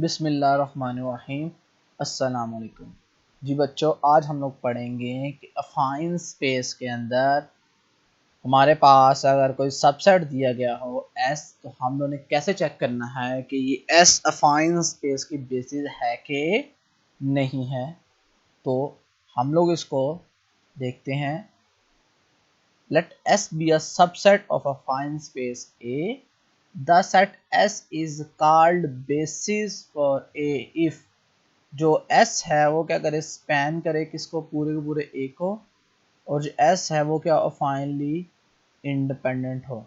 बिस्मिल्लाहिर्रहमानिर्रहीम। अस्सलाम वालेकुम। जी बच्चों, आज हम लोग पढ़ेंगे कि अफाइन स्पेस के अंदर हमारे पास अगर कोई सबसेट दिया गया हो एस, तो हम लोगों ने कैसे चेक करना है कि ये एस अफाइन स्पेस की बेसिस है कि नहीं है। तो हम लोग इसको देखते हैं। Let S be a subset of affine space A. The set S is called basis for A if जो S है वो क्या करे, स्पैन करे किसको, पूरे के पूरे A को, और जो S है वो क्या फाइनली इंडिपेंडेंट हो।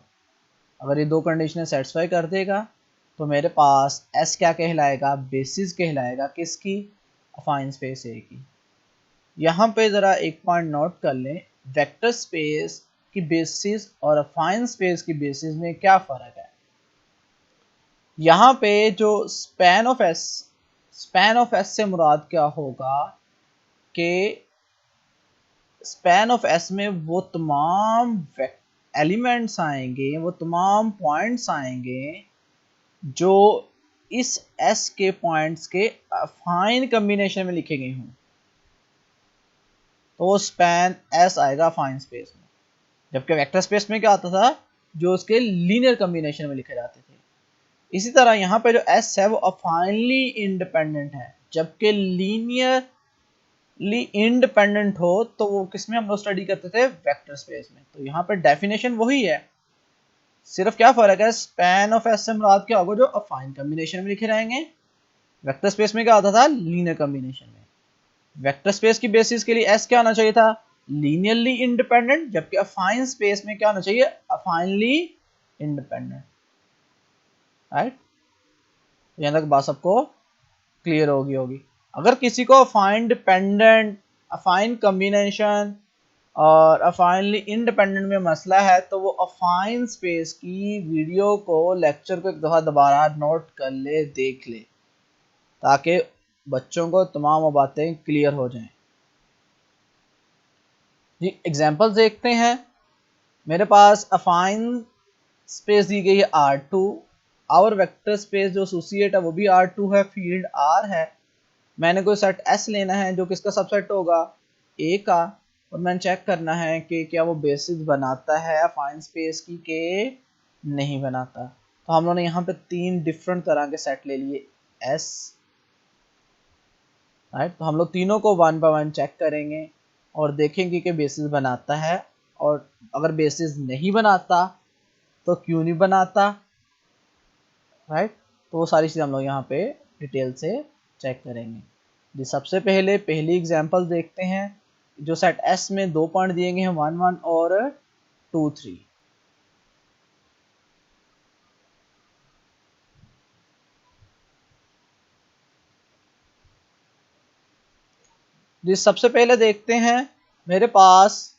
अगर ये दो कंडीशनें सेटिस्फाई कर देगा तो मेरे पास S क्या कहलाएगा, बेसिस कहलाएगा किसकी, अफाइन स्पेस A की। यहाँ पे ज़रा एक पॉइंट नोट कर लें, वेक्टर स्पेस की बेसिस और अफाइन स्पेस की बेसिस में क्या फ़र्क है। यहाँ पे जो स्पैन ऑफ एस से मुराद क्या होगा कि स्पैन ऑफ एस में वो तमाम एलिमेंट्स आएंगे, वो तमाम पॉइंट्स आएंगे जो इस एस के पॉइंट्स के अफाइन कम्बिनेशन में लिखे गए हों, तो वो स्पैन एस आएगा अफाइन स्पेस में। जबकि वेक्टर स्पेस में क्या आता था, जो उसके लीनियर कम्बिनेशन में लिखे जाते थे। इसी तरह यहाँ पे जो S है वो अफाइनली इंडिपेंडेंट है, जबकि लीनियरली इंडिपेंडेंट हो तो वो किसमें हम लोग स्टडी करते थे, वेक्टर स्पेस में। तो यहाँ पे डेफिनेशन वही है, सिर्फ क्या फर्क है, स्पैन ऑफ S से मुराद क्या होगा, जो अफाइन कम्बिनेशन में लिखे रहेंगे। वेक्टर स्पेस में क्या आता था, लीनियर कम्बिनेशन में। वेक्टर स्पेस की बेसिस के लिए S क्या होना चाहिए था, लीनियरली इंडिपेंडेंट, जबकि अफाइन स्पेस में क्या होना चाहिए, अफाइनली इंडिपेंडेंट। राइट, यहाँ तक बात सबको क्लियर होगी। अगर किसी को अफाइन डिपेंडेंट, अफाइन कम्बिनेशन और अफाइनली इंडिपेंडेंट में मसला है तो वो अफाइन स्पेस की वीडियो को, लेक्चर को एक दफ़ा दोबारा नोट कर ले, देख ले, ताकि बच्चों को तमाम बातें क्लियर हो जाएं। जी एग्जांपल्स देखते हैं। मेरे पास अफाइन स्पेस दी गई है R2, आवर वेक्टर स्पेस जो एसोसिएट है वो भी R2 है, फील्ड R है। मैंने कोई सेट S लेना है जो किसका सबसेट होगा, A का, और मैंने चेक करना है कि क्या वो बेसिस बनाता है अफाइन स्पेस की के नहीं बनाता। तो हम लोगों ने यहाँ पे तीन डिफरेंट तरह के सेट ले लिए S। राइट, तो हम लोग तीनों को वन बाय वन चेक करेंगे और देखेंगे कि बेसिस बनाता है, और अगर बेसिस नहीं बनाता तो क्यों नहीं बनाता। राइट, तो वो सारी चीज़ें हम लोग यहाँ पे डिटेल से चेक करेंगे। जी सबसे पहले पहली एग्जांपल देखते हैं। जो सेट S में दो पॉइंट दिए गए हैं 1 1 और 2 3। जी सबसे पहले देखते हैं, मेरे पास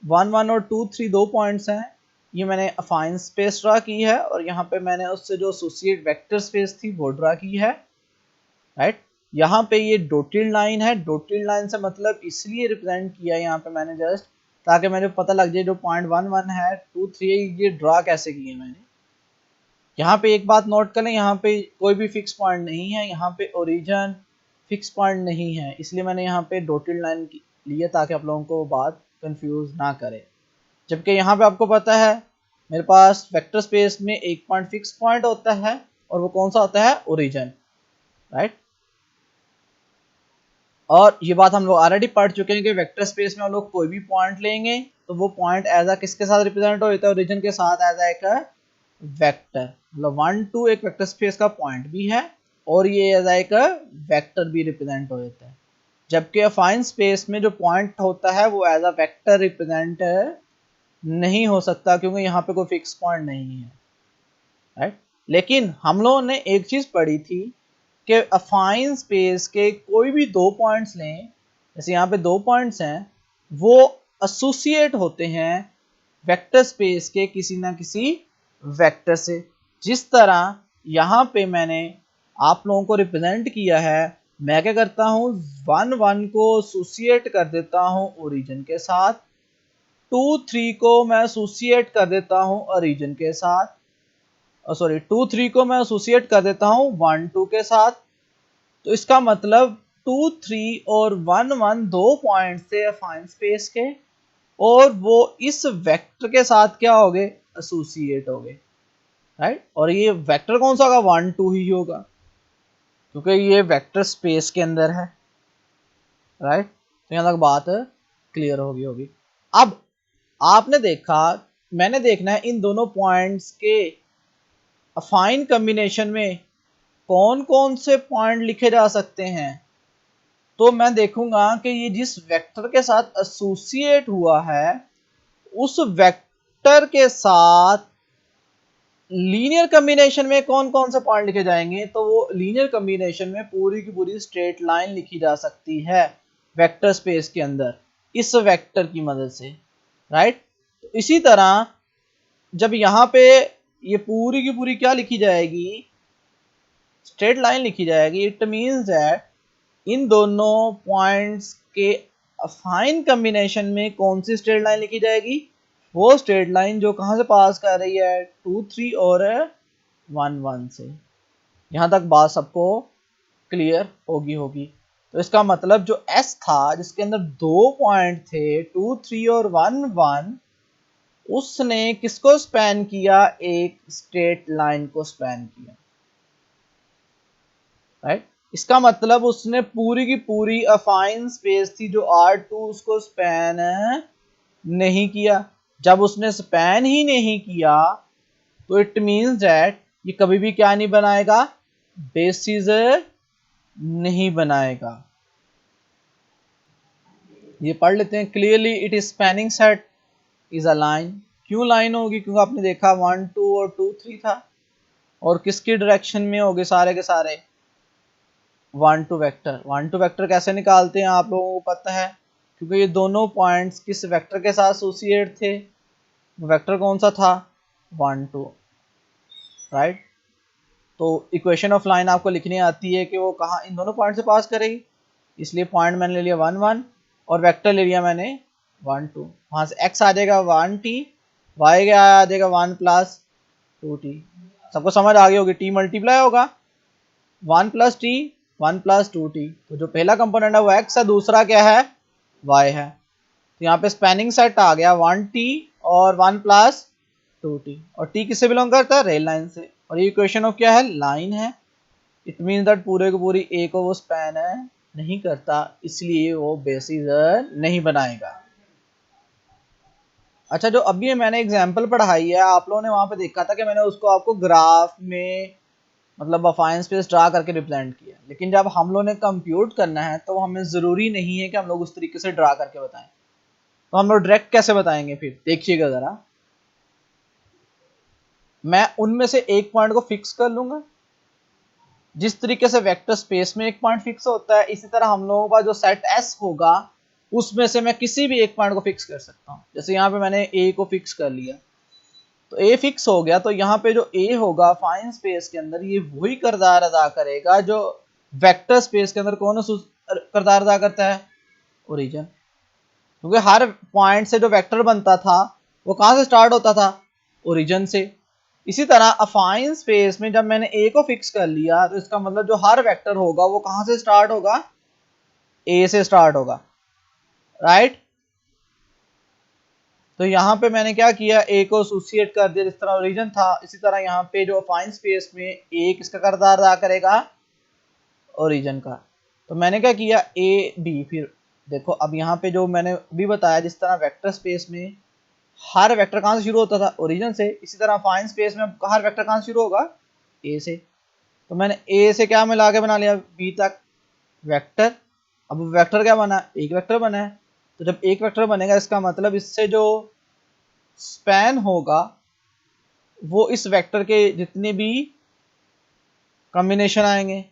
1 1 और 2 3 दो पॉइंट्स हैं। ये मैंने अफाइन स्पेस ड्रा की है और यहाँ पे मैंने उससे जो एसोसिएट वेक्टर स्पेस थी वो ड्रा की है। राइट, यहाँ पे ये डॉटेड लाइन है। डॉटेड लाइन से मतलब इसलिए रिप्रेजेंट किया है यहाँ पे मैंने जस्ट, ताकि मुझे पता लग जाए जो पॉइंट 1 1 है 2 3 ये ड्रा कैसे किए मैंने। यहाँ पे एक बात नोट करें, यहाँ पे कोई भी फिक्स पॉइंट नहीं है, यहाँ पे ओरिजिन फिक्स पॉइंट नहीं है, इसलिए मैंने यहाँ पे डॉटेड लाइन लिए ताकि आप लोगों को बात कंफ्यूज ना करे। जबकि यहाँ पे आपको पता है मेरे पास वेक्टर स्पेस में एक पॉइंट फिक्स पॉइंट होता है, और वो कौन सा होता है, ओरिजिन। राइट, और ये बात हम लोग ऑलरेडी पढ़ चुके हैं कि वेक्टर स्पेस में हम लोग कोई भी पॉइंट लेंगे तो वो पॉइंट एज आ किसके साथ रिप्रेजेंट होता है, ओरिजिन के साथ, एज एक वेक्टर। मतलब 1 2 एक वेक्टर स्पेस का पॉइंट भी है और ये एज एक वेक्टर भी रिप्रेजेंट हो जाता है। जबकि अफाइन स्पेस में जो पॉइंट होता है वो एज अ वेक्टर रिप्रेजेंट नहीं हो सकता, क्योंकि यहाँ पे कोई फिक्स पॉइंट नहीं है। राइट, लेकिन हम लोगों ने एक चीज पढ़ी थी कि अफाइन स्पेस के कोई भी दो पॉइंट्स लें, जैसे यहाँ पे दो पॉइंट्स हैं, वो एसोसिएट होते हैं वेक्टर स्पेस के किसी ना किसी वेक्टर से। जिस तरह यहाँ पे मैंने आप लोगों को रिप्रेजेंट किया है, मैं क्या करता हूँ 1 1 को एसोसिएट कर देता हूँ ओरिजिन के साथ, 2 3 को मैं एसोसिएट कर देता हूँ ओरिजिन के साथ, सॉरी 2 3 को मैं एसोसिएट कर देता हूँ 1 2 के साथ, तो इसका मतलब 2 3 और 1 1 दो पॉइंट से अफाइन स्पेस के, और वो इस वेक्टर के साथ क्या हो गए, एसोसिएट हो गए, राइट। और ये वेक्टर कौन सा होगा, 1 2 ही होगा, क्योंकि ये वेक्टर स्पेस के अंदर है, राइट। तो यहाँ तक बात क्लियर होगी। अब आपने देखा, मैंने देखना है इन दोनों पॉइंट्स के अफाइन कॉम्बिनेशन में कौन कौन से पॉइंट लिखे जा सकते हैं। तो मैं देखूंगा कि ये जिस वेक्टर के साथ एसोसिएट हुआ है उस वेक्टर के साथ लीनियर कॉम्बिनेशन में कौन कौन से पॉइंट लिखे जाएंगे। तो वो लीनियर कॉम्बिनेशन में पूरी की पूरी स्ट्रेट लाइन लिखी जा सकती है वेक्टर स्पेस के अंदर इस वेक्टर की मदद से, राइट। तो इसी तरह जब यहाँ पे ये पूरी की पूरी क्या लिखी जाएगी, स्ट्रेट लाइन लिखी जाएगी, इट मीन्स दैट इन दोनों पॉइंट्स के अफाइन कॉम्बिनेशन में कौन सी स्ट्रेट लाइन लिखी जाएगी, वो स्ट्रेट लाइन जो कहाँ से पास कर रही है, 2 3 और 1 1 से। यहाँ तक बात सबको क्लियर होगी। तो इसका मतलब जो S था जिसके अंदर दो पॉइंट थे 2 3 और 1 1, उसने किसको स्पैन किया, एक स्ट्रेट लाइन को स्पैन किया, राइट। इसका मतलब उसने पूरी की पूरी अफाइन स्पेस थी जो R2 उसको स्पैन नहीं किया। जब उसने स्पैन ही नहीं किया तो इट मीन्स दैट ये कभी भी क्या नहीं बनाएगा, बेसिस नहीं बनाएगा। ये पढ़ लेते हैं, clearly it is spanning set is a line. क्यों लाइन होगी, क्योंकि आपने देखा 1 2 और 2 3 था, और किसकी डायरेक्शन में होंगे सारे के सारे, 1 2 वेक्टर। 1 2 वेक्टर कैसे निकालते हैं आप लोगों को पता है, क्योंकि ये दोनों पॉइंट्स किस वेक्टर के साथ एसोसिएट थे, वेक्टर कौन सा था, 1 2, राइट। तो इक्वेशन ऑफ लाइन आपको लिखनी आती है कि वो कहाँ इन दोनों पॉइंट से पास करेगी, इसलिए पॉइंट मैंने ले लिया 1 1 और वेक्टर ले लिया मैंने 1 2। वहाँ से x आ जाएगा 1t, y क्या आ जाएगा 1 प्लस 2t। सबको समझ आ गई होगी, t मल्टीप्लाई होगा 1 प्लस टी 1 प्लस 2t। तो जो पहला कंपोनेंट है वो x है, दूसरा क्या है, y है। तो यहाँ पे स्पैनिंग सेट आ गया 1t और 1 प्लस 2t, और t किससे बिलोंग करता है, रेल लाइन से। और ये इक्वेशन ऑफ क्या है, लाइन है। इट मीन दैट पूरे को पूरी ए को वो स्पैन नहीं करता, इसलिए वो बेसिस नहीं बनाएगा। अच्छा, जो अभी मैंने एग्जांपल पढ़ाई है आप लोगों ने वहां पे देखा था कि मैंने उसको आपको ग्राफ में मतलब अफाइन स्पेस ड्रा करके रिप्रेजेंट किया, लेकिन जब हम लोग ने कंप्यूट करना है तो हमें ज़रूरी नहीं है कि हम लोग उस तरीके से ड्रा करके बताएं। तो हम लोग डायरेक्ट कैसे बताएंगे, फिर देखिएगा ज़रा। मैं उनमें से एक पॉइंट को फिक्स कर लूंगा, जिस तरीके से वेक्टर स्पेस में एक पॉइंट फिक्स होता है, इसी तरह हम लोगों का जो सेट S होगा उसमें से मैं किसी भी एक पॉइंट को फिक्स कर सकता हूँ। जैसे यहाँ पे मैंने A को फिक्स कर लिया, तो A फिक्स हो गया, तो यहाँ पे जो A होगा अफाइन स्पेस के अंदर ये वही किरदार अदा करेगा जो वेक्टर स्पेस के अंदर कौन किरदार अदा करता है, ओरिजिन। क्योंकि हर पॉइंट से जो वेक्टर बनता था वो कहाँ से स्टार्ट होता था, ओरिजिन से। इसी तरह अफाइन स्पेस में जब मैंने ए को फिक्स कर लिया तो इसका मतलब जो हर वेक्टर होगा वो कहाँ से स्टार्ट होगा, ए से स्टार्ट होगा, राइट। तो यहाँ पे मैंने क्या किया, ए को एसोसिएट कर दिया, जिस तरह ओरिजिन था इसी तरह यहाँ पे जो अफाइन स्पेस में ए किसका किरदार अदा करेगा, ओरिजिन का। तो मैंने क्या किया, ए बी, फिर देखो अब यहाँ पे जो मैंने भी बताया जिस तरह वेक्टर स्पेस में हर वेक्टर कहाँ से शुरू होता था, ओरिजिन से, इसी तरह अफाइन स्पेस में हर वेक्टर कहाँ से शुरू होगा, ए से। तो मैंने ए से क्या मिला के बना लिया, बी तक वेक्टर। अब वेक्टर क्या बना, एक वेक्टर बना है। तो जब एक वेक्टर बनेगा इसका मतलब इससे जो स्पैन होगा वो इस वेक्टर के जितने भी कॉम्बिनेशन आएंगे,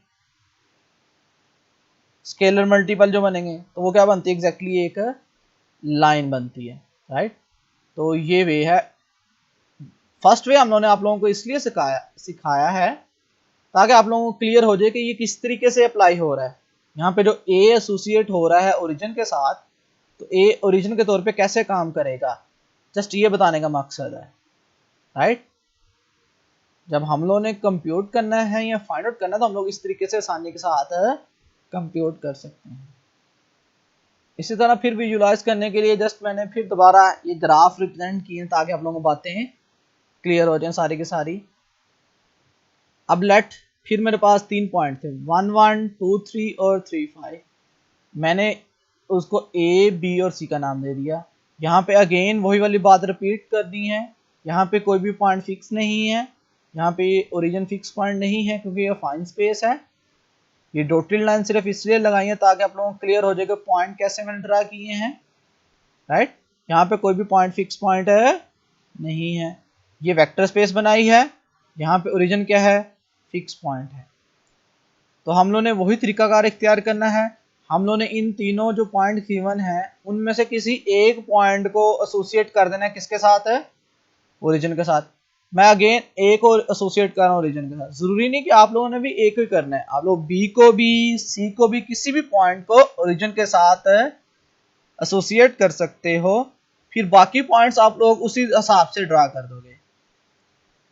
स्केलर मल्टीपल जो बनेंगे, तो वो क्या बनती है, एग्जैक्टली एक लाइन बनती है, राइट। तो ये वे है, फर्स्ट वे हम लोगों ने आप लोगों को इसलिए सिखाया है ताकि आप लोगों को क्लियर हो जाए कि ये किस तरीके से अप्लाई हो रहा है। यहाँ पे जो ए एसोसिएट हो रहा है ओरिजिन के साथ, तो ए ओरिजिन के तौर पे कैसे काम करेगा, जस्ट ये बताने का मकसद है, राइट। जब हम लोगों ने कंप्यूट करना है या फाइंड आउट करना है तो हम लोग इस तरीके से आसानी के साथ कंप्यूट कर सकते हैं। इसी तरह फिर विजुलाइज करने के लिए जस्ट मैंने फिर दोबारा ये ग्राफ रिप्रेजेंट किए ताकि आप लोगों को बातें क्लियर हो जाएं सारी की सारी। अब लेट फिर मेरे पास 3 पॉइंट थे 1 1 2 3 और 3 5। मैंने उसको ए बी और सी का नाम दे दिया। यहाँ पे अगेन वही वाली बात रिपीट करनी है, यहाँ पे कोई भी पॉइंट फिक्स नहीं है, यहाँ पे ओरिजिन फिक्स पॉइंट नहीं है क्योंकि ये फाइन स्पेस है। ये डॉटेड लाइन सिर्फ इसलिए लगाई है ताकि आप लोगों को क्लियर हो जाए कि पॉइंट कैसे मैंने ड्रा किए हैं, राइट। यहाँ पे कोई भी पॉइंट फिक्स पॉइंट नहीं है। ये वेक्टर स्पेस बनाई है, यहाँ पे ओरिजिन क्या है, फिक्स पॉइंट है। तो हम लोग ने वही तरीकाकार इख्तियार करना है। हम लोग ने इन तीनों जो पॉइंट गिवन है उनमें से किसी एक पॉइंट को एसोसिएट कर देना है, किसके साथ है, ओरिजिन के साथ। मैं अगेन ए को एसोसिएट कर रहा हूँ ओरिजिन के साथ, जरूरी नहीं कि आप लोगों ने भी ए को ही करना है, आप लोग बी को भी सी को भी किसी भी पॉइंट को ओरिजिन के साथ एसोसिएट कर सकते हो। फिर बाकी पॉइंट्स आप लोग उसी हिसाब से ड्रा कर दोगे,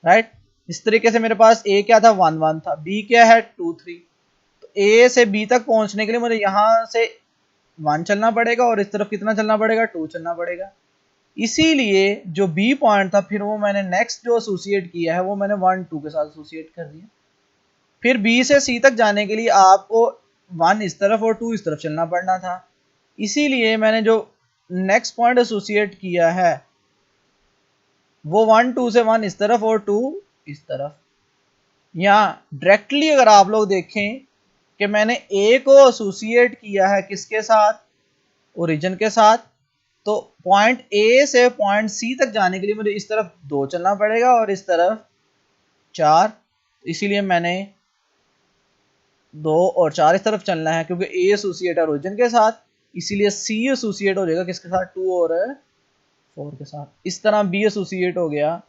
राइट। इस तरीके से मेरे पास ए क्या था 1 1 था, बी क्या है 2 3। तो ए से बी तक पहुंचने के लिए मुझे यहाँ से 1 चलना पड़ेगा और इस तरफ कितना चलना पड़ेगा, 2 चलना पड़ेगा। इसीलिए जो बी पॉइंट था फिर वो मैंने नेक्स्ट जो एसोसिएट किया है वो मैंने 1 2 के साथ एसोसिएट कर दिया। फिर बी से सी तक जाने के लिए आपको 1 इस तरफ और 2 इस तरफ चलना पड़ना था। इसीलिए मैंने जो नेक्स्ट पॉइंट एसोसिएट किया है वो 1 2 से 1 इस तरफ और 2 इस तरफ। यहाँ डायरेक्टली अगर आप लोग देखें कि मैंने ए को एसोसिएट किया है किसके साथ, ओरिजिन के साथ, तो पॉइंट ए से पॉइंट सी तक जाने के लिए मुझे इस तरफ 2 चलना पड़ेगा और इस तरफ 4। इसीलिए मैंने 2 और 4 इस तरफ चलना है क्योंकि ए एसोसिएट है ओरिजिन के साथ, इसीलिए सी एसोसिएट हो जाएगा किसके साथ, 2 और 4 के साथ। इस तरह बी एसोसिएट हो गया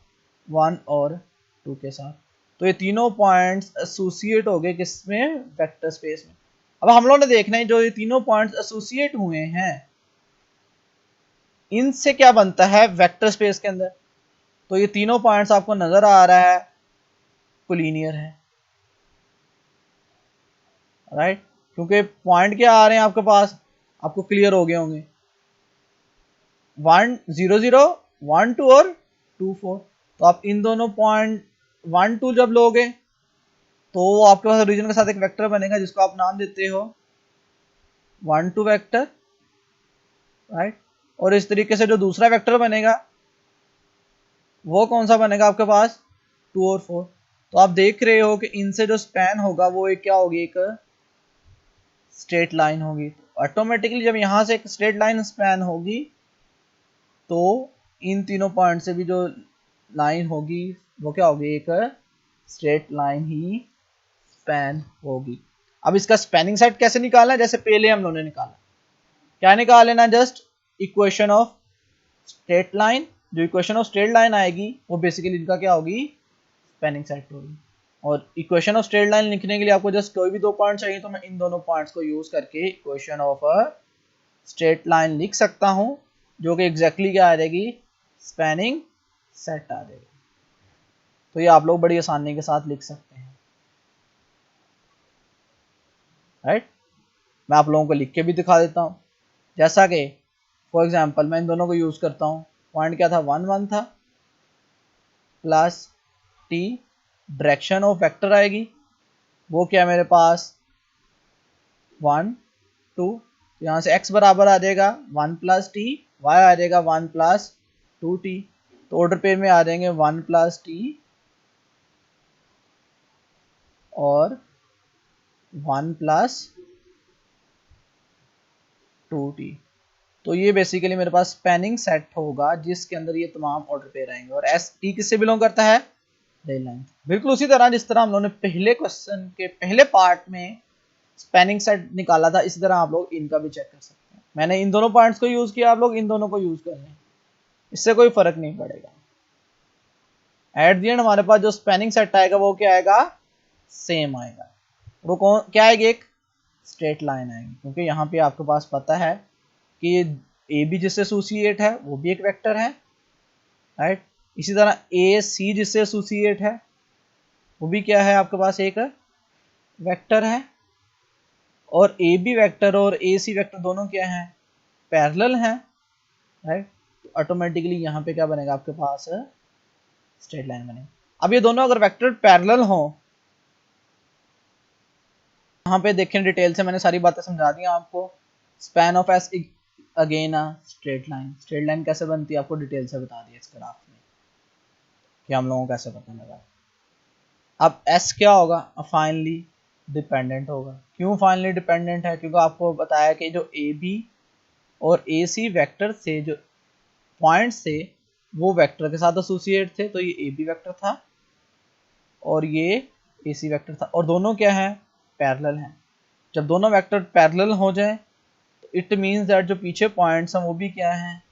1 और 2 के साथ। तो ये तीनों पॉइंट्स एसोसिएट हो गए किसमें, वेक्टर स्पेस में। अब हम लोगों ने देखना है जो ये तीनों पॉइंट्स एसोसिएट हुए हैं इनसे क्या बनता है वेक्टर स्पेस के अंदर। तो ये तीनों पॉइंट्स आपको नजर आ रहा है कोलिनियर है, राइट। क्योंकि पॉइंट क्या आ रहे हैं आपके पास, आपको क्लियर हो गए होंगे 1 0 0 1 2 और 2 4। तो आप इन दोनों पॉइंट 1 2 जब लोगे तो आपके पास ओरिजिन के साथ एक वेक्टर बनेगा जिसको आप नाम देते हो 1 2 वेक्टर, राइट। और इस तरीके से जो दूसरा वेक्टर बनेगा वो कौन सा बनेगा आपके पास, 2 और 4। तो आप देख रहे हो कि इनसे जो स्पैन होगा वो एक क्या होगी, एक स्ट्रेट लाइन होगी। ऑटोमेटिकली जब यहां से एक स्ट्रेट लाइन स्पैन होगी तो इन तीनों पॉइंट से भी जो लाइन होगी वो क्या होगी, एक स्ट्रेट लाइन ही स्पैन होगी। अब इसका स्पैनिंग सेट कैसे निकालना है, जैसे पहले हम लोगों ने निकाला, क्या निकाल लेना, just equation of straight line. जो इक्वेशन ऑफ स्ट्रेट लाइन आएगी वो बेसिकली इनका क्या होगी, स्पैनिंग सेट होगी। और इक्वेशन ऑफ स्ट्रेट लाइन लिखने के लिए आपको जस्ट कोई भी 2 पॉइंट चाहिए तो मैं इन दोनों पॉइंट्स को यूज करके इक्वेशन ऑफ स्ट्रेट लाइन लिख सकता हूं जो कि एग्जैक्टली क्या आ जाएगी, स्पैनिंग सेट आ जाएगी। तो ये आप लोग बड़ी आसानी के साथ लिख सकते हैं, राइट। मैं आप लोगों को लिख के भी दिखा देता हूं, जैसा कि फॉर एग्जांपल मैं इन दोनों को यूज करता हूं। पॉइंट क्या था, 1 1 था, plus T direction of vector आएगी वो क्या है मेरे पास 1 2। यहाँ से x बराबर आ जाएगा 1 प्लस टी, वाई आ जाएगा 1 प्लस 2t। तो ऑर्डर पेयर में आ जाएंगे 1 प्लस टी और 1 प्लस 2t। तो ये बेसिकली मेरे पास स्पैनिंग सेट होगा जिसके अंदर ये तमाम ऑर्डर पेयर आएंगे। और एस टी किससे बिलोंग करता है, रेल लाइन। बिल्कुल उसी तरह जिस तरह हम लोगों ने पहले क्वेश्चन के पहले पार्ट में स्पैनिंग सेट निकाला था, इसी तरह आप लोग इनका भी चेक कर सकते हैं। मैंने इन दोनों पॉइंट्स को यूज किया, आप लोग इन दोनों को यूज कर लें, इससे कोई फर्क नहीं पड़ेगा। एट द एंड हमारे पास जो स्पैनिंग सेट आएगा वो क्या आएगा, सेम आएगा। वो कौन क्या आएगी, एक स्ट्रेट लाइन आएगी, क्योंकि यहाँ पे आपके पास पता है कि ए बी जिससे एसोसिएट है वो भी एक वेक्टर है, राइट। इसी तरह ए सी जिससे एसोसिएट है वो भी क्या है आपके पास एक वेक्टर है, और ए बी वेक्टर और ए सी वेक्टर दोनों क्या हैं, पैरेलल हैं, राइट। तो ऑटोमेटिकली यहाँ पे क्या बनेगा आपके पास, स्ट्रेट लाइन बनेगी। अब ये दोनों अगर वेक्टर पैरेलल हो, यहाँ पे देखें डिटेल से मैंने सारी बातें समझा दी आपको। Span of S again straight line, straight line कैसे बनती है आपको डिटेल से बता दिया इस ग्राफ में कि हम लोगों को कैसे पता लगा। अब एस क्या होगा, फाइनली डिपेंडेंट होगा। क्यों फाइनली डिपेंडेंट है, क्योंकि आपको बताया कि जो ए बी और ए सी वेक्टर से, जो पॉइंट से वो वेक्टर के साथ एसोसिएट थे, तो ये ए बी वेक्टर था और ये ए सी वेक्टर था, और दोनों क्या है, पैरेलल हैं। जब दोनों वेक्टर पैरेलल हो जाए तो इट मीन्स दैट जो पीछे पॉइंट्स हैं वो भी क्या हैं,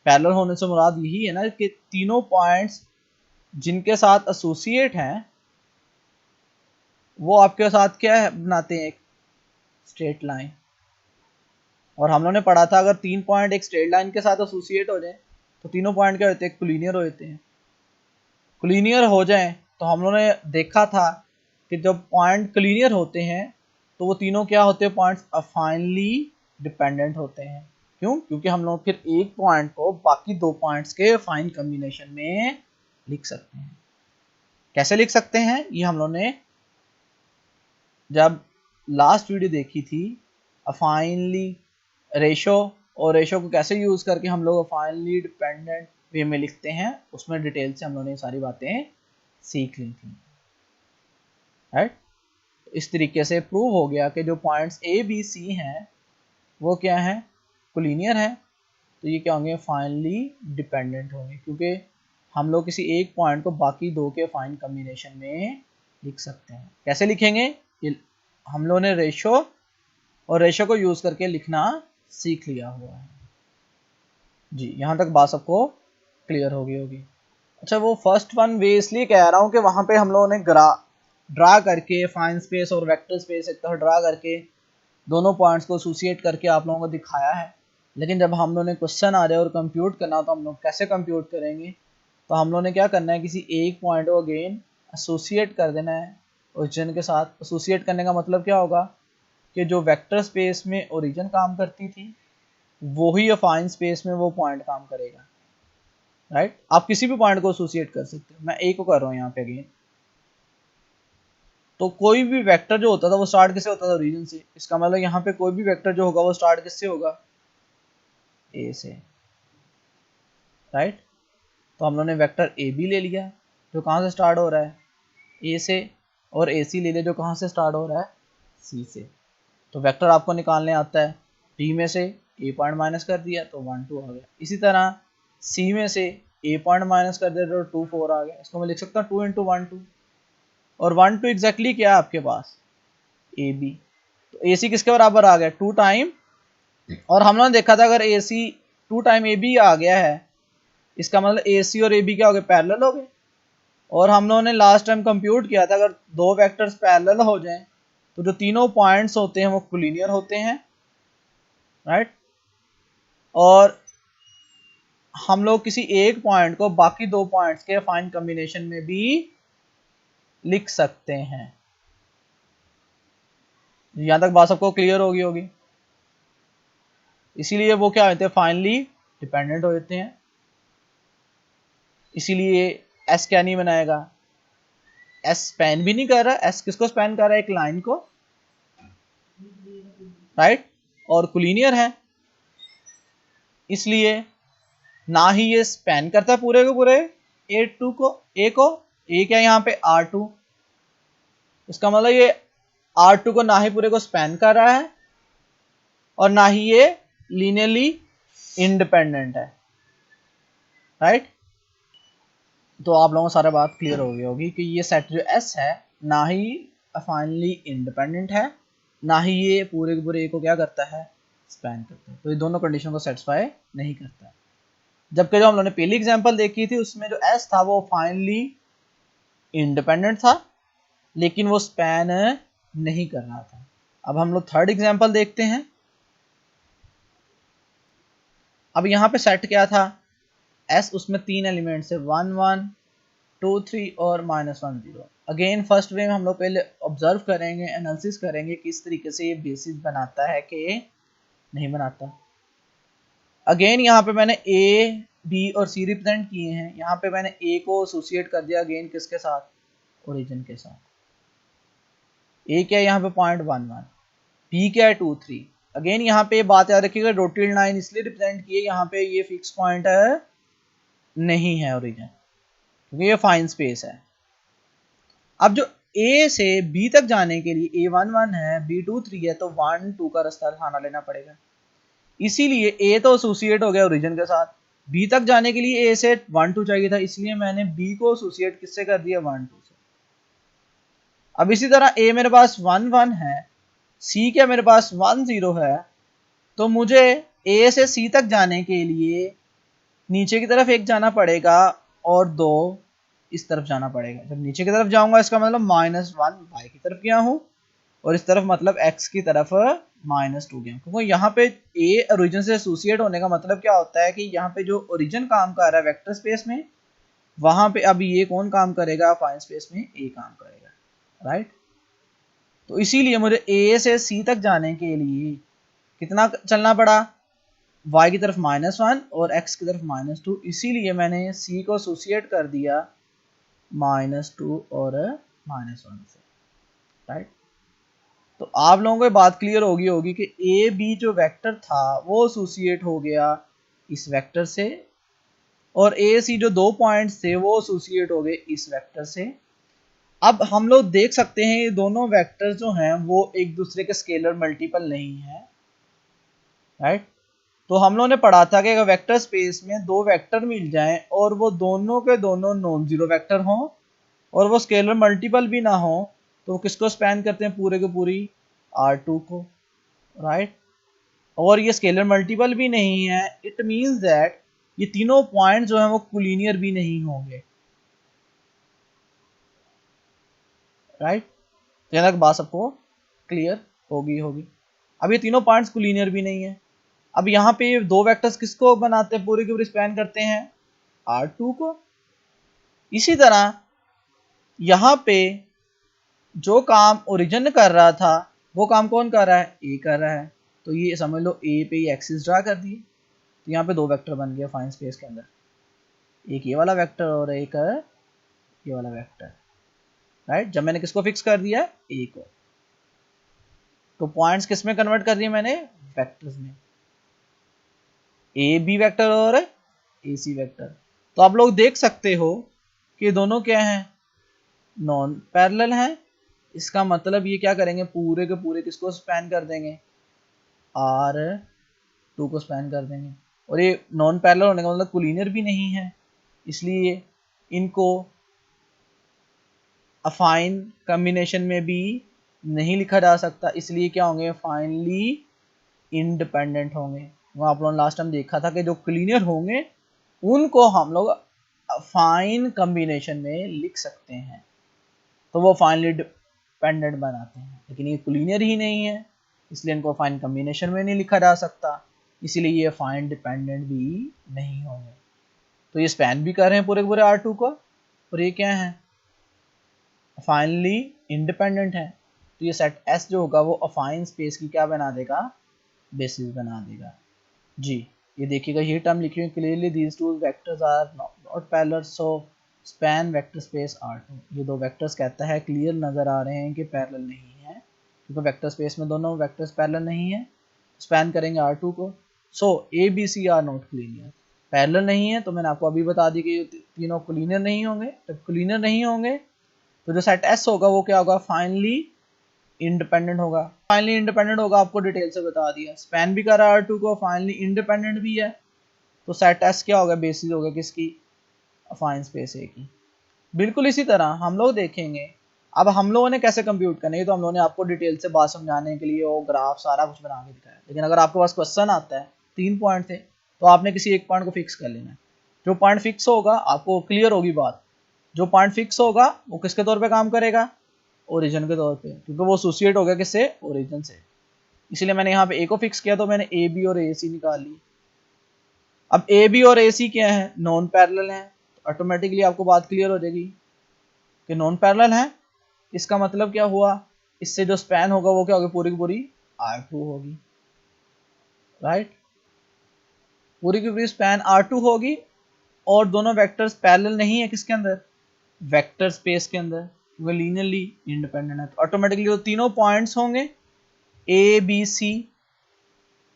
पैरेलल होने से मुराद यही है ना कि तीनों पॉइंट्स जिनके साथ एसोसिएट हैं वो आपके साथ क्या है, बनाते हैं एक स्ट्रेट लाइन। और हम लोगों ने पढ़ा था अगर तीन पॉइंट एक स्ट्रेट लाइन के साथ एसोसिएट हो जाए तो तीनों पॉइंट क्या होते हैं, कोलिनियर होते हैं। कोलिनियर हो जाए तो हम लोगों ने देखा था कि जब पॉइंट कोलिनियर होते हैं तो वो तीनों क्या होते हैं, पॉइंट्स अफाइनली डिपेंडेंट होते हैं। क्यों, क्योंकि हम लोग फिर एक पॉइंट को बाकी दो पॉइंट्स के फाइन कॉम्बिनेशन में लिख सकते हैं। कैसे लिख सकते हैं, ये हम लोग ने जब लास्ट वीडियो देखी थी, अफाइनली रेशो, और रेशो को कैसे यूज करके हम लोग अफाइनली डिपेंडेंट वे में लिखते हैं, उसमें डिटेल से हम लोगों ने सारी बातें सीख ली थी, राइट। इस तरीके से प्रूव हो गया कि जो पॉइंट्स ए बी सी हैं वो क्या है, कोलिनियर है, तो ये क्या होंगे, फाइनली डिपेंडेंट होंगे, क्योंकि हम लोग किसी एक पॉइंट को बाकी दो के फाइन कॉम्बिनेशन में लिख सकते हैं। कैसे लिखेंगे, ये हम लोगों ने रेशो और रेशो को यूज करके लिखना सीख लिया हुआ है जी। यहाँ तक बात सबको क्लियर होगी। अच्छा, वो फर्स्ट वन वे इसलिए कह रहा हूँ कि वहाँ पे हम लोगों ने ड्रा करके फाइन स्पेस और वेक्टर स्पेस एक तरह ड्रा करके दोनों पॉइंट्स को एसोसिएट करके आप लोगों को दिखाया है। लेकिन जब हम लोगों ने क्वेश्चन आ रहे और कंप्यूट करना, तो हम लोग कैसे कंप्यूट करेंगे, तो हम लोगों ने क्या करना है, किसी एक पॉइंट को अगेन एसोसिएट कर देना है ओरिजिन के साथ। एसोसिएट करने का मतलब क्या होगा कि जो वेक्टर स्पेस में ओरिजिन काम करती थी वही अफाइन स्पेस में वो पॉइंट काम करेगा, राइट। आप किसी भी पॉइंट को एसोसिएट कर सकते हो, मैं ए को कर रहा हूँ यहाँ पे अगेन। तो कोई भी वेक्टर जो होता था वो स्टार्ट किससे होता था, ओरिजिन से। इसका मतलब यहाँ पे कोई भी वेक्टर जो होगा वो स्टार्ट किससे होगा, ए से, राइट। तो हम लोगों ने वेक्टर ए बी ले लिया जो कहाँ से स्टार्ट हो रहा है, ए से, और ए सी ले लिया जो कहाँ से स्टार्ट हो रहा है, सी से। तो वेक्टर आपको निकालने आता है, बी में से ए पॉइंट माइनस कर दिया तो 1 2 आ गया। इसी तरह सी में से ए पॉइंट माइनस कर दिया तो 2 4 आ गया। इसको मैं लिख सकता हूँ 2 इंटू 1 2, और 1 2 एग्जैक्टली क्या है आपके पास, ए बी। तो ए सी किसके बराबर आ गया, 2 टाइम, और हम लोगों ने देखा था अगर ए सी 2 टाइम ए बी आ गया है, इसका मतलब ए सी और ए बी क्या हो गए, पैरेलल हो गए। और हम लोगों ने लास्ट टाइम कंप्यूट किया था अगर दो वेक्टर्स पैरेलल हो जाएं तो जो तीनों पॉइंट्स होते हैं वो कोलिनियर होते हैं, राइट। और हम लोग किसी एक पॉइंट को बाकी दो पॉइंट्स के फाइन कॉम्बिनेशन में भी लिख सकते हैं। यहां तक बात सबको क्लियर होगी। इसीलिए वो क्या होते हैं, फाइनली डिपेंडेंट हो जाते हैं। इसीलिए एस क्या नहीं बनाएगा, एस स्पैन भी नहीं कर रहा। एस किसको स्पैन कर रहा है, एक लाइन को, राइट, और कोलिनियर है, इसलिए ना ही ये स्पैन करता है पूरे के पूरे A2 को, ए क्या यहाँ पे R2। इसका मतलब ये R2 को ना ही पूरे को स्पैन कर रहा है और ना ही ये लीनियरली इंडिपेंडेंट है, राइट। तो आप लोगों को सारा बात क्लियर हो गई होगी कि ये सेट जो S है ना ही फाइनली इंडिपेंडेंट है, ना ही ये पूरे के पूरे A को क्या करता है, स्पैन करता है। तो ये दोनों कंडीशन को सेटिस्फाई नहीं करता है। जबकि जो हम लोगों ने पहली एग्जांपल देखी थी उसमें जो S था वो फाइनली इंडिपेंडेंट था लेकिन वो स्पैन नहीं कर रहा था। अब हम लोग थर्ड एग्जांपल देखते हैं। अब यहाँ पे सेट क्या था, S उसमें तीन एलिमेंट्स है, 1 1 2 3 और -1 0। अगेन फर्स्ट वे में हम लोग पहले ऑब्जर्व करेंगे, एनालिसिस करेंगे किस तरीके से ये बेसिस बनाता है कि नहीं बनाता। अगेन यहाँ पे मैंने ए बी और सी रिप्रेजेंट किए हैं। यहाँ पे मैंने ए को एसोसिएट कर दिया अगेन किसके साथ, ओरिजिन के साथ। ए क्या है यहाँ पे 0.11, बी क्या है 2 3। अगेन यहाँ पे बात याद रखिएगा, डॉटेड लाइन इसलिए रिप्रेजेंट की है, यहाँ पे ये फिक्स पॉइंट है नहीं है ओरिजिन, क्योंकि ये फाइन स्पेस है। अब जो ए से बी तक जाने के लिए ए 1 1 है, बी 2 3 है, तो 1 2 का रास्ता खाना लेना पड़ेगा। इसीलिए ए तो एसोसिएट हो गया ओरिजिन के साथ, बी तक जाने के लिए ए से 1 2 चाहिए था, इसलिए मैंने बी को एसोसिएट किससे कर दिया, 1 2 से। अब इसी तरह ए मेरे पास 1 1 है, सी क्या मेरे पास 1 0 है, तो मुझे ए से सी तक जाने के लिए नीचे की तरफ एक जाना पड़ेगा और 2 इस तरफ जाना पड़ेगा। जब नीचे की तरफ जाऊंगा इसका मतलब -1 वाई की तरफ गया हूँ और इस तरफ मतलब x की तरफ -2 गया, क्योंकि यहाँ पे a ओरिजिन से एसोसिएट होने का मतलब क्या होता है कि यहाँ पे जो ओरिजिन काम कर रहा है वेक्टर स्पेस में, वहां पे अभी ये कौन काम करेगा, फाइन स्पेस में a काम करेगा, राइट। तो इसीलिए मुझे a से c तक जाने के लिए कितना चलना पड़ा, y की तरफ -1 और x की तरफ -2, इसीलिए मैंने c को एसोसिएट कर दिया -2 और -1 से, राइट। तो आप लोगों को ये बात क्लियर होगी कि ए बी जो वेक्टर था वो एसोसिएट हो गया इस वेक्टर से, और ए सी जो 2 पॉइंट्स थे वो एसोसिएट हो गए इस वेक्टर से। अब हम लोग देख सकते हैं ये दोनों वेक्टर जो हैं वो एक दूसरे के स्केलर मल्टीपल नहीं है, राइट। तो हम लोगों ने पढ़ा था कि अगर वेक्टर स्पेस में दो वेक्टर मिल जाएं और वो दोनों के दोनों नॉन जीरो वेक्टर हों और वो स्केलर मल्टीपल भी ना हो, तो वो किसको स्पैन करते हैं, पूरे के पूरी R2 को, राइट। और ये स्केलर मल्टीपल भी नहीं है, इट मींस दैट ये तीनों पॉइंट जो है वो कोलिनियर भी नहीं होंगे, राइट। तो बात सबको क्लियर होगी। अब ये तीनों पॉइंट्स कोलिनियर भी नहीं है। अब यहाँ पे दो वेक्टर्स किसको बनाते हैं, पूरे के पूरे स्पैन करते हैं R2 को। इसी तरह यहाँ पे जो काम ओरिजिन कर रहा था वो काम कौन कर रहा है, ए कर रहा है। तो ये समझ लो ए पे ही एक्सिस ड्रा कर दिए, तो यहाँ पे दो वेक्टर बन गया फाइन स्पेस के अंदर, एक ये वाला वेक्टर और एक ये वाला वेक्टर, राइट। जब मैंने किसको फिक्स कर दिया, ए को, तो पॉइंट्स किस में कन्वर्ट कर दिए मैंने, वेक्टर्स में, ए बी वेक्टर और ए सी वेक्टर। तो आप लोग देख सकते हो कि दोनों क्या हैं, नॉन पैरेलल हैं। इसका मतलब ये क्या करेंगे, पूरे के पूरे किसको स्पैन कर देंगे, R2 को स्पैन कर देंगे। और ये नॉन पैरेलल होने का मतलब कोलिनियर भी नहीं है, इसलिए इनको अफाइन कॉम्बिनेशन में भी नहीं लिखा जा सकता, इसलिए क्या होंगे, फाइनली इंडिपेंडेंट होंगे। वो आप लोगों ने लास्ट टाइम देखा था कि जो कोलिनियर होंगे उनको हम लोग फाइन कॉम्बिनेशन में लिख सकते हैं, तो वो फाइनली डिपेंडेंट बनाते हैं। लेकिन ये कोलिनियर ही नहीं है, इसलिए इनको फाइन कॉम्बिनेशन में नहीं लिखा जा सकता, इसीलिए ये फाइन डिपेंडेंट भी नहीं होंगे। तो ये स्पैन भी कर रहे हैं पूरे पूरे R2 को, और ये क्या है, फाइनली इंडिपेंडेंट है। तो ये सेट S जो होगा वो अफाइन स्पेस की क्या बना देगा, बेसिस बना देगा जी। ये देखिएगा ये टर्म लिखी हुई clearly, these two vectors are not parallel so span vector space R2। ये दो वेक्टर्स कहता है क्लियर नजर आ रहे हैं कि पैरेलल नहीं है, क्योंकि वेक्टर स्पेस में दोनों वेक्टर्स पैरेलल नहीं है, स्पैन करेंगे R2 को। So A B C are not collinear, parallel नहीं है, तो मैंने आपको अभी बता दी कि तीनों कोलिनियर नहीं होंगे। जब कोलिनियर नहीं होंगे तो जो सेट S होगा वो क्या होगा, फाइनली इंडिपेंडेंट होगा। फाइनली इंडिपेंडेंट होगा आपको डिटेल से बता दिया, स्पैन भी कर रहा है R2 को, फाइनली इंडिपेंडेंट भी है। तो सेट S क्या होगा, बेसिस होगा किसकी, अफाइन स्पेस ए की। बिल्कुल इसी तरह हम लोग देखेंगे अब हम लोगों ने कैसे कंप्यूट करना है। तो हम लोगों ने आपको डिटेल से बात समझाने के लिए वो ग्राफ सारा कुछ बना के दिखाया, लेकिन अगर आपके पास क्वेश्चन आता है 3 पॉइंट थे तो आपने किसी एक पॉइंट को फिक्स कर लेना है। जो पॉइंट फिक्स होगा आपको क्लियर होगी बात, जो पॉइंट फिक्स होगा वो किसके तौर पे काम करेगा, ओरिजिन के तौर पे, क्योंकि वो एसोसिएट हो गया किससे, ओरिजिन से। इसलिए मैंने यहाँ पे ए को फिक्स किया, तो मैंने ए बी और ए सी निकाल ली। अब ए बी और ए सी क्या है, नॉन पैरेलल हैं। ऑटोमेटिकली आपको बात क्लियर हो जाएगी कि नॉन पैरेलल है। इसका मतलब क्या हुआ, इससे जो स्पैन होगा वो क्या होगी, पूरी की पूरी R2 होगी, राइट। पूरी की पूरी स्पैन R2 होगी और दोनों वेक्टर्स पैरेलल नहीं है किसके अंदर, वेक्टर स्पेस के अंदर, वो लीनियरली इंडिपेंडेंट है। तो ऑटोमेटिकली जो तीनों पॉइंट्स होंगे A B C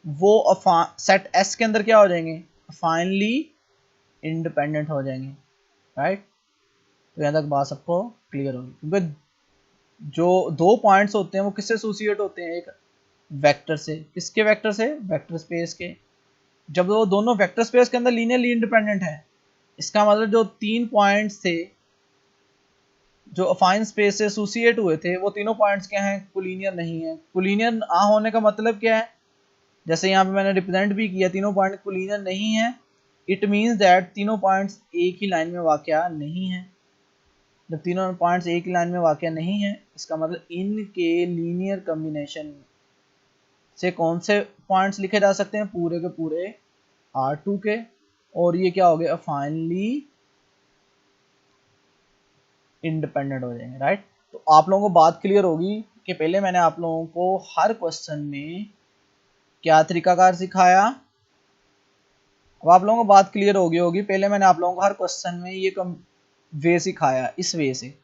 वो सेट S के अंदर क्या हो जाएंगे, फाइनली इंडिपेंडेंट हो जाएंगे, राइट। तो यहाँ तक बात सबको क्लियर होगी, क्योंकि जो दो पॉइंट्स होते हैं वो किससे एसोसिएट होते हैं, एक वेक्टर से, किसके वेक्टर से, वेक्टर स्पेस के। जब वो दोनों वेक्टर स्पेस के अंदर लीनियरली इंडिपेंडेंट है, इसका मतलब जो तीन पॉइंट्स थे जो अफाइन स्पेस से एसोसिएट हुए थे वो तीनों पॉइंट्स क्या हैं, कोलिनियर नहीं है। कोलिनियर ना होने का मतलब क्या है, जैसे यहाँ पे मैंने रिप्रेजेंट भी किया, तीनों पॉइंट कोलिनियर नहीं है। इट मीन्स दैट तीनों पॉइंट्स एक ही लाइन में वाक़या नहीं है। जब तीनों पॉइंट्स एक ही लाइन में वाक़या नहीं है, इसका मतलब इनके लीनियर कॉम्बिनेशन से कौन से पॉइंट्स लिखे जा सकते हैं, पूरे के पूरे R2 के, और ये क्या हो गया, फाइनली इंडिपेंडेंट हो जाएंगे, राइट। तो आप लोगों को बात क्लियर होगी कि पहले मैंने आप लोगों को हर क्वेश्चन में क्या तरीकाकार सिखाया। अब आप लोगों को बात क्लियर होगी पहले मैंने आप लोगों को हर क्वेश्चन में ये वे सिखाया, इस वे से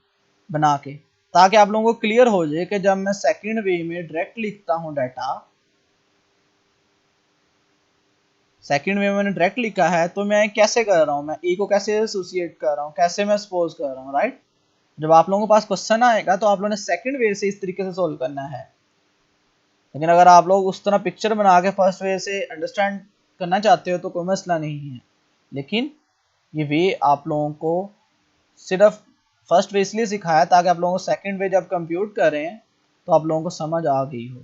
बना के, ताकि आप लोगों को क्लियर हो जाए कि जब मैं सेकंड वे में डायरेक्ट लिखता हूं डाटा, सेकंड वे में मैंने डायरेक्ट लिखा है तो मैं कैसे कर रहा हूं, मैं ए को कैसे एसोसिएट कर रहा हूं, कैसे मैं सपोज कर रहा हूं, राइट। जब आप लोगों के पास क्वेश्चन आएगा तो आप लोगों ने सेकंड वे से इस तरीके से सोल्व करना है। लेकिन अगर आप लोग उस तरह पिक्चर बना के फर्स्ट वे से अंडरस्टैंड करना चाहते हो तो कोई मसला नहीं है, लेकिन ये वे आप लोगों को सिर्फ फर्स्ट वे इसलिए सिखाया ताकि आप लोगों को सेकंड वे जब कंप्यूट करें तो आप लोगों को समझ आ गई हो,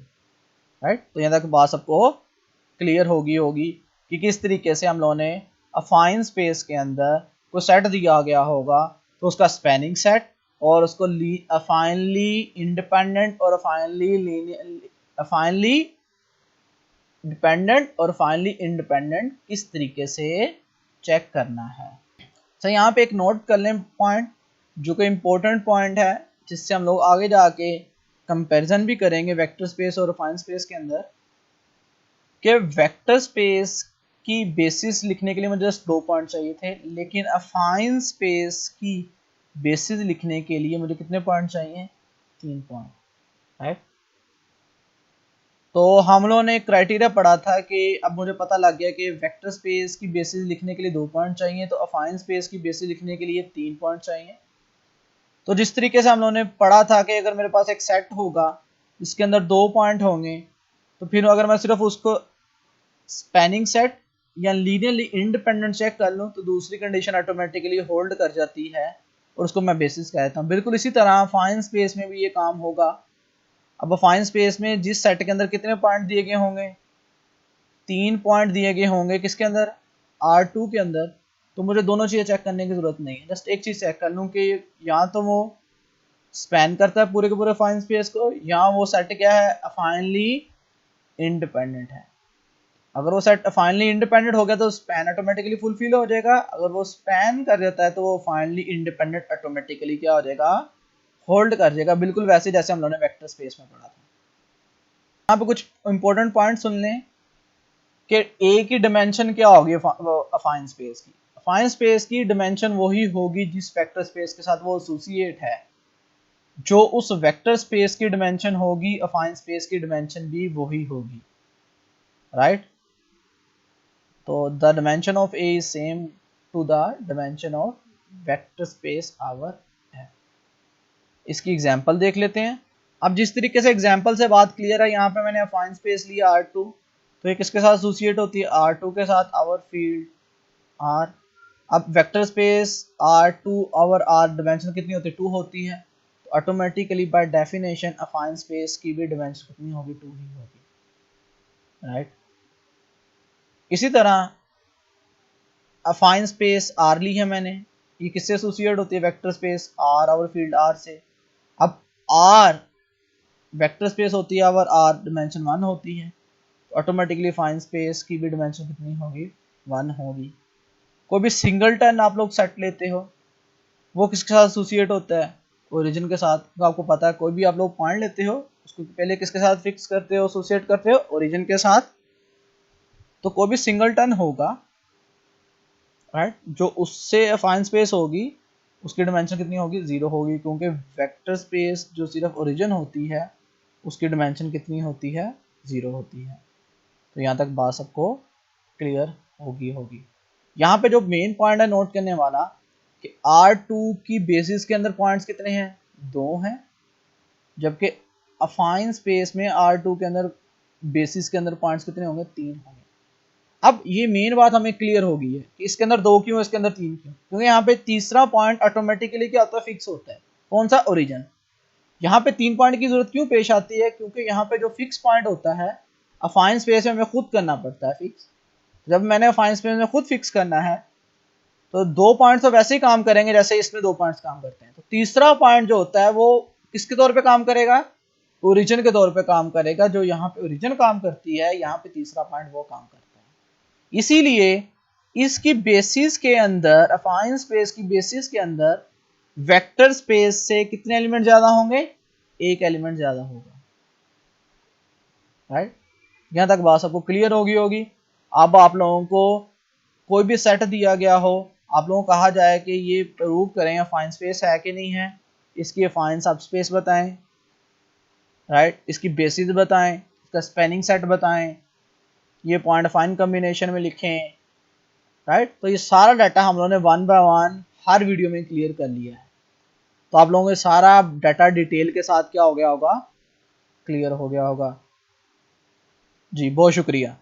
राइट। तो यहाँ तक बात सबको क्लियर होगी कि किस तरीके से हम लोगों ने अफाइन स्पेस के अंदर कोई सेट दिया गया होगा तो उसका स्पैनिंग सेट और उसको अफाइनली इंडिपेंडेंट और अफाइनली डिपेंडेंट और फाइनली इंडिपेंडेंट किस तरीके से चेक करना है। तो यहाँ पे एक नोट कर लें पॉइंट, जो कि इम्पोर्टेंट पॉइंट है, जिससे हम लोग आगे जाके कंपैरिजन भी करेंगे वेक्टर स्पेस और अफाइन स्पेस के अंदर, कि वेक्टर स्पेस की बेसिस लिखने के लिए मुझे जस्ट 2 पॉइंट चाहिए थे, लेकिन अफाइन स्पेस की बेसिस लिखने के लिए मुझे कितने पॉइंट चाहिए, 3 पॉइंट, राइट। तो हम लोगों ने क्राइटेरिया पढ़ा था कि अब मुझे पता लग गया कि वेक्टर स्पेस की बेसिस लिखने के लिए 2 पॉइंट चाहिए, तो अफाइन स्पेस की बेसिस लिखने के लिए 3 पॉइंट चाहिए। तो जिस तरीके से हम लोगों ने पढ़ा था कि अगर मेरे पास एक सेट होगा जिसके अंदर 2 पॉइंट होंगे, तो फिर अगर मैं सिर्फ उसको स्पैनिंग सेट या लीनियरली इंडिपेंडेंट चेक कर लूँ तो दूसरी कंडीशन ऑटोमेटिकली होल्ड कर जाती है और उसको मैं बेसिस कहता हूँ। बिल्कुल इसी तरह अफाइन स्पेस में भी ये काम होगा। अब अफाइन स्पेस में जिस सेट के अंदर कितने पॉइंट दिए गए होंगे, 3 पॉइंट दिए गए होंगे, किसके अंदर, R2 के अंदर। तो मुझे दोनों चीज़ें चेक करने की जरूरत नहीं है, जस्ट एक चीज़ चेक कर लूँ कि या तो वो स्पैन करता है पूरे के पूरे अफाइन स्पेस को, या वो सेट क्या है, अफाइनली इंडिपेंडेंट है। अगर वो सेट फाइनली इंडिपेंडेंट हो गया तो स्पैन ऑटोमेटिकली फुलफिल हो जाएगा, अगर वो स्पैन कर जाता है तो वो फाइनली इंडिपेंडेंट ऑटोमेटिकली क्या हो जाएगा, होल्ड कर जाएगा, बिल्कुल वैसे जैसे हम लोगों ने वेक्टर स्पेस में पढ़ा था। यहाँ पे कुछ इंपॉर्टेंट पॉइंट सुन लें कि ए की डिमेंशन क्या होगी अफाइन स्पेस की। अफाइन स्पेस की डिमेंशन वही होगी जिस वेक्टर स्पेस के साथ वो एसोसिएट है। जो उस वेक्टर स्पेस की डिमेंशन होगी अफाइन स्पेस की डिमेंशन भी वही होगी, राइट। तो the dimension of A is same to the dimension of vector space our है। इसकी एग्जांपल देख लेते हैं। अब जिस तरीके से एग्जांपल से बात क्लियर है, यहाँ पे मैंने अफाइन स्पेस लिया R2, तो ये किसके साथ एसोसिएट होती है, R2 के साथ, आवर फील्ड R। अब vector space R2 our R dimension कितनी होती है, 2 होती है, तो automatically by definition affine space की भी डिमेंशन कितनी होगी, 2 ही होगी, राइट। इसी तरह अफाइन स्पेस R ली है मैंने, ये किससे एसोसिएट होती है, वेक्टर स्पेस R और फील्ड R से। अब R वेक्टर स्पेस होती है और R डिमेंशन 1 होती है, तो ऑटोमेटिकली अफाइन स्पेस की भी डिमेंशन कितनी होगी, 1 होगी। कोई भी सिंगलटन आप लोग सेट लेते हो, वो किसके साथ एसोसिएट होता है? ओरिजिन के साथ। तो आपको पता है कोई भी आप लोग पॉइंट लेते हो उसको पहले किसके साथ फिक्स करते हो, एसोसिएट करते हो? ओरिजिन के साथ। तो कोई भी सिंगलटन होगा, राइट, जो उससे अफाइन स्पेस होगी उसकी डिमेंशन कितनी होगी? 0 होगी, क्योंकि वेक्टर स्पेस जो सिर्फ ओरिजिन होती है उसकी डिमेंशन कितनी होती है? 0 होती है। तो यहाँ तक बात सबको क्लियर होगी। यहाँ पे जो मेन पॉइंट है नोट करने वाला कि R2 की बेसिस के अंदर पॉइंट्स कितने हैं? 2 हैं, जबकि अफाइन स्पेस में R2 के अंदर बेसिस के अंदर पॉइंट्स कितने होंगे? 3 होंगे। अब ये मेन बात हमें क्लियर हो गई है कि इसके अंदर 2 क्यों, इसके अंदर 3 क्यों? क्योंकि यहाँ पे तीसरा पॉइंट ऑटोमेटिकली क्या होता है? फिक्स होता है। कौन सा? ओरिजिन। यहाँ पे 3 पॉइंट की जरूरत क्यों पेश आती है? क्योंकि यहाँ पे जो फिक्स पॉइंट होता है अफाइन स्पेस में हमें खुद करना पड़ता है फिक्स। जब मैंने अफाइन स्पेस में खुद फिक्स करना है तो 2 पॉइंट्स तो वैसे ही काम करेंगे जैसे इसमें 2 पॉइंट्स काम करते हैं। तो तीसरा पॉइंट जो होता है वो किसके तौर पे काम करेगा? ओरिजिन के तौर पे काम करेगा। जो यहाँ पे ओरिजिन काम करती है, यहाँ पे तीसरा पॉइंट वो काम करता है। इसीलिए इसकी बेसिस के अंदर, अफाइन स्पेस की बेसिस के अंदर वेक्टर स्पेस से कितने एलिमेंट ज्यादा होंगे? 1 एलिमेंट ज्यादा होगा, राइट। यहाँ तक बात सबको क्लियर होगी। अब आप लोगों को कोई भी सेट दिया गया हो, आप लोगों को कहा जाए कि ये प्रूव करें अफाइन स्पेस है कि नहीं है, इसकी अफाइन सब स्पेस बताएं, राइट, इसकी बेसिस बताएं, इसका स्पेनिंग सेट बताएं, ये पॉइंट अफाइन कॉम्बिनेशन में लिखें, राइट। तो ये सारा डाटा हम लोगों ने 1 बाय 1 हर वीडियो में क्लियर कर लिया है। तो आप लोगों को सारा डाटा डिटेल के साथ क्या हो गया होगा? क्लियर हो गया होगा। जी बहुत शुक्रिया।